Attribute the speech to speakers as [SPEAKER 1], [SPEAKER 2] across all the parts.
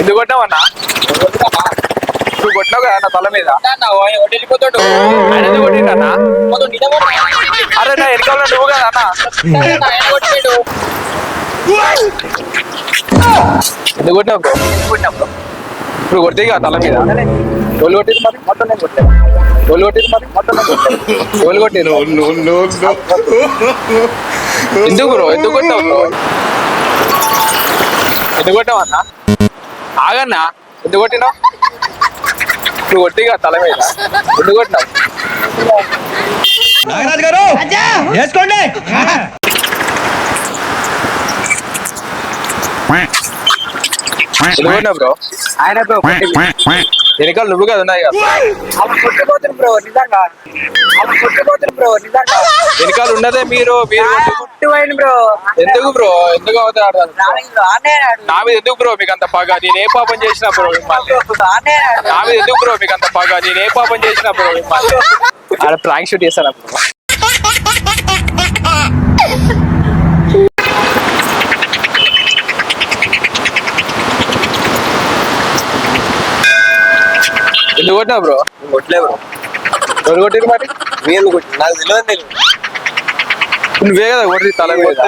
[SPEAKER 1] ఎందుకు కొట్టావన్నా? నువ్వు కొట్టినావు కదా నా తల మీద.
[SPEAKER 2] వెళ్ళిపోతాడు.
[SPEAKER 1] ఆయన ఎందుకు కొట్టిండన్నా? అరే నా ఎన్నికల్లో నువ్వు కదా అన్న. ఎందుకు కొట్టినావు బ్రో? ఇప్పుడు కొడితే కదా తల మీద. డోలు కొట్టింది మరి మొత్తం నేను కొట్టాను. డోలు కొట్టింది మరి మొత్తం నేను కొట్టాను. డోలు కొట్టింది. ఎందుకు బ్రో? ఎందుకు కొట్టావు బ్రో? ఎందుకు కొట్టావు అన్న? ఆగన్నా. ఎందుకు కొట్టినావు? ఇప్పుడు కొట్టి కదా తల మీద. ఎందుకు కొట్టినావు?
[SPEAKER 3] నాగరాజు గారు వేసుకోండి.
[SPEAKER 1] ఎందుకు కొట్టినావు బ్రో?
[SPEAKER 2] ఆయన బ్రో
[SPEAKER 1] వెనకాల నువ్వు కదా ఉన్నాయి కదా.
[SPEAKER 2] బ్రో నిజంగా బ్రో నిజంగా
[SPEAKER 1] వెనకాల ఉన్నదే మీరు.
[SPEAKER 2] కొట్టుపోయింది బ్రో.
[SPEAKER 1] ఎందుకు బ్రో? ఎందుకు అవుతారు నా మీద? ఎందుకు బ్రో మీకు అంత పగ? నేను ఏ పాపం చేసినా బ్రో మిమ్మల్ని? నా మీద ఎందుకు బ్రో మీకు అంత పగ? నేను ఏ పాపం చేసినా బ్రో మిమ్మల్ని? అక్కడ ప్రాంక్ షూట్ చేస్తాను బ్రో. ఎందుకు కొట్టినా బ్రో?
[SPEAKER 2] కొట్టలే బ్రో.
[SPEAKER 1] ఎవరు కొట్టిరు మరి?
[SPEAKER 2] మీరు కొట్టి నాకు తెలియదు.
[SPEAKER 1] నువ్వే కదా కొట్టి తల మీద.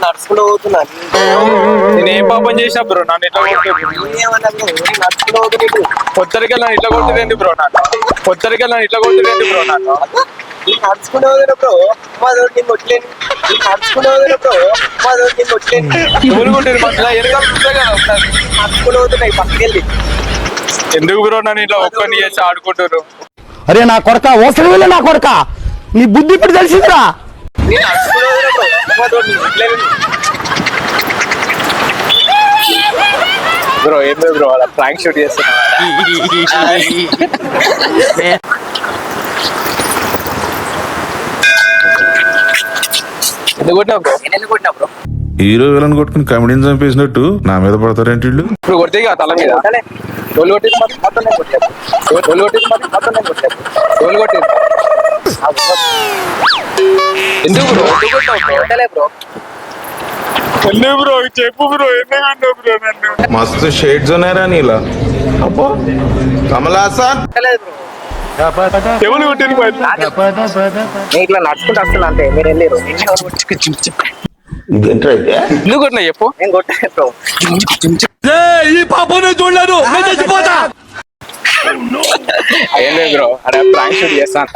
[SPEAKER 2] నడుచుకుంటూ పోతున్నాను.
[SPEAKER 1] నేను ఏం పాపం చేసినా బ్రో నన్ను ఇట్లా కొడుతుంది?
[SPEAKER 2] నడుచుకుంటూ పోతున్నట్టు
[SPEAKER 1] పొత్తరికల్ నన్ను ఇట్లా కొడుతుంది బ్రో నన్ను. పొత్తరికల్ నన్ను ఇట్లా కొడుతుంది బ్రో నన్ను.
[SPEAKER 2] నడుచుకుంటూ పోతున్నా బ్రో. మా దోటి నేను కొట్టలేను. నడుచుకుంటూ పోతున్నా బ్రో. మా దోటి నేను కొట్టలేను.
[SPEAKER 1] ఎవరు కొట్టిరు మధ్యలో? వెనకాల నువ్వే కదా ఉన్నది.
[SPEAKER 2] నడుచుకుంటూ పోతున్నాయి పక్కకెళ్ళి.
[SPEAKER 1] ఎందుకు బ్రో నన్ను ఇట్లా ఒక్కడిని చేసి ఆడుకుంటారు?
[SPEAKER 3] అరే నా కొడక ఓసరి వెళ్ళి నా కొడక నీ బుద్ధి ఇప్పుడు తెలిసిందిరా.
[SPEAKER 2] నేను నడుచుకుంటూ పోతున్నా బ్రో. మా దోటి నేను కొట్టలేను.
[SPEAKER 1] బ్రో ఏం లేదు బ్రో, అలా ప్రాంక్ షూట్ చేస్తున్నా. ఎందుకు కొట్టినా బ్రో?
[SPEAKER 2] నేను ఎందుకు కొట్టినా బ్రో?
[SPEAKER 4] హీరో విలన్ కొట్టుకుని కమెడీని చంపేసినట్టు నా మీద పడతారేంటి వీళ్ళు?
[SPEAKER 1] ఇప్పుడు కొడితే కదా తల మీద. డోలు కొట్టింది మరి మొత్తం నేను కొట్టాను. డోలు కొట్టింది మరి మొత్తం నేను కొట్టాను. డోలు కొట్టింది. ఎందుకు బ్రో? ఎందుకు కొట్టావు బ్రో?
[SPEAKER 2] కొట్టలే బ్రో.
[SPEAKER 1] ఎందుకు బ్రో? చెప్పు బ్రో. ఎందుకు కొట్టావు బ్రో నన్ను?
[SPEAKER 4] మస్తు షేడ్స్ ఉన్నాయరా నీలా. అబ్బో కమలాసన్.
[SPEAKER 2] కొట్టలేదు బ్రో.
[SPEAKER 1] ఎవరు కొట్టింది మరి?
[SPEAKER 2] నేను ఇట్లా నడుచుకుంటూ వస్తున్నా అంతే. మీరు వెళ్ళారు.
[SPEAKER 1] ఎందుకు కొట్టినా చెప్పు.
[SPEAKER 2] నేను కొట్టలేదు బ్రో.
[SPEAKER 3] ఈ పాపనే చూడలేదు చచ్చిపోతా.
[SPEAKER 1] ఏం లేదు బ్రో, అక్కడ ప్రాంక్ షూట్ చేస్తాను.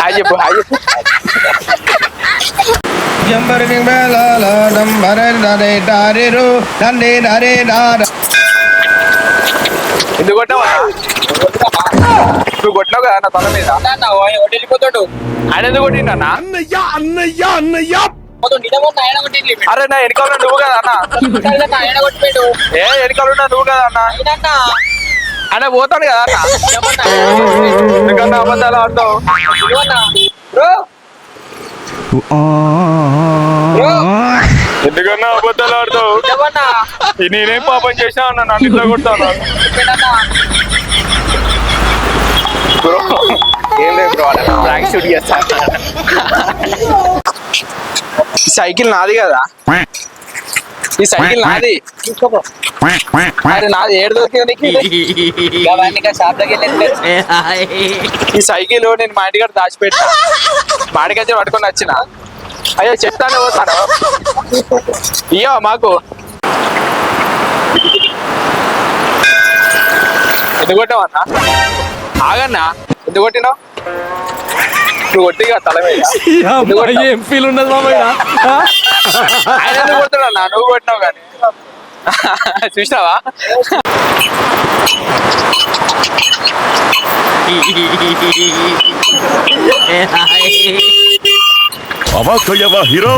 [SPEAKER 1] హాయ్ చెప్పు. హాయ్ చెప్పు. ఎందుకు కొట్టావా? నువ్వు కొట్టినావు కదా నా తల మీద.
[SPEAKER 2] వెళ్ళిపోతాడు.
[SPEAKER 1] ఆయన ఎందుకు కొట్టిండన్నా?
[SPEAKER 2] ఆయన కొట్టింది.
[SPEAKER 1] అరే నా వెనకాల నువ్వు కదా అన్న.
[SPEAKER 2] ఆయన కొట్టిపోయాడు.
[SPEAKER 1] ఏ వెనకాల నువ్వు కదా అన్న. ఆయన పోతాడు కదా అన్న. ఎందుకన్నా అబద్ధాలు ఆడతావు? ఎందుకన్నా అబద్ధాలు ఆడతావు? నేనేం పాపం చేసినా అన్న నన్ను ఇట్లా కొడతాను బ్రో. ఏం లేదు బ్రో, ప్రాంక్ షూట్ చేస్తాను. ఈ సైకిల్ నాది కదా. ఈ సైకిల్ నాది. అరే నాది ఏడు దొరికింది నీకు? ఈ సైకిల్ నేను మా ఇంటికాడ దాచిపెట్టా. మాడికచ్చి పట్టుకొని వచ్చిన. అయ్యో చెప్తానే పోతాను. ఇయ్యో మాకు. ఎందుకు కొట్టావన్నా? ఆగన్నా. ఎందుకు కొట్టినావు? నువ్వు కొట్టి కదా తల మీద.
[SPEAKER 3] ఏం ఫీల్ ఉన్నది మామయ్య?
[SPEAKER 1] ఆయన ఎందుకు కొడుతున్నా? నువ్వు కొట్టినావు కానీ చూసినావా?
[SPEAKER 4] అబ్బా హీరో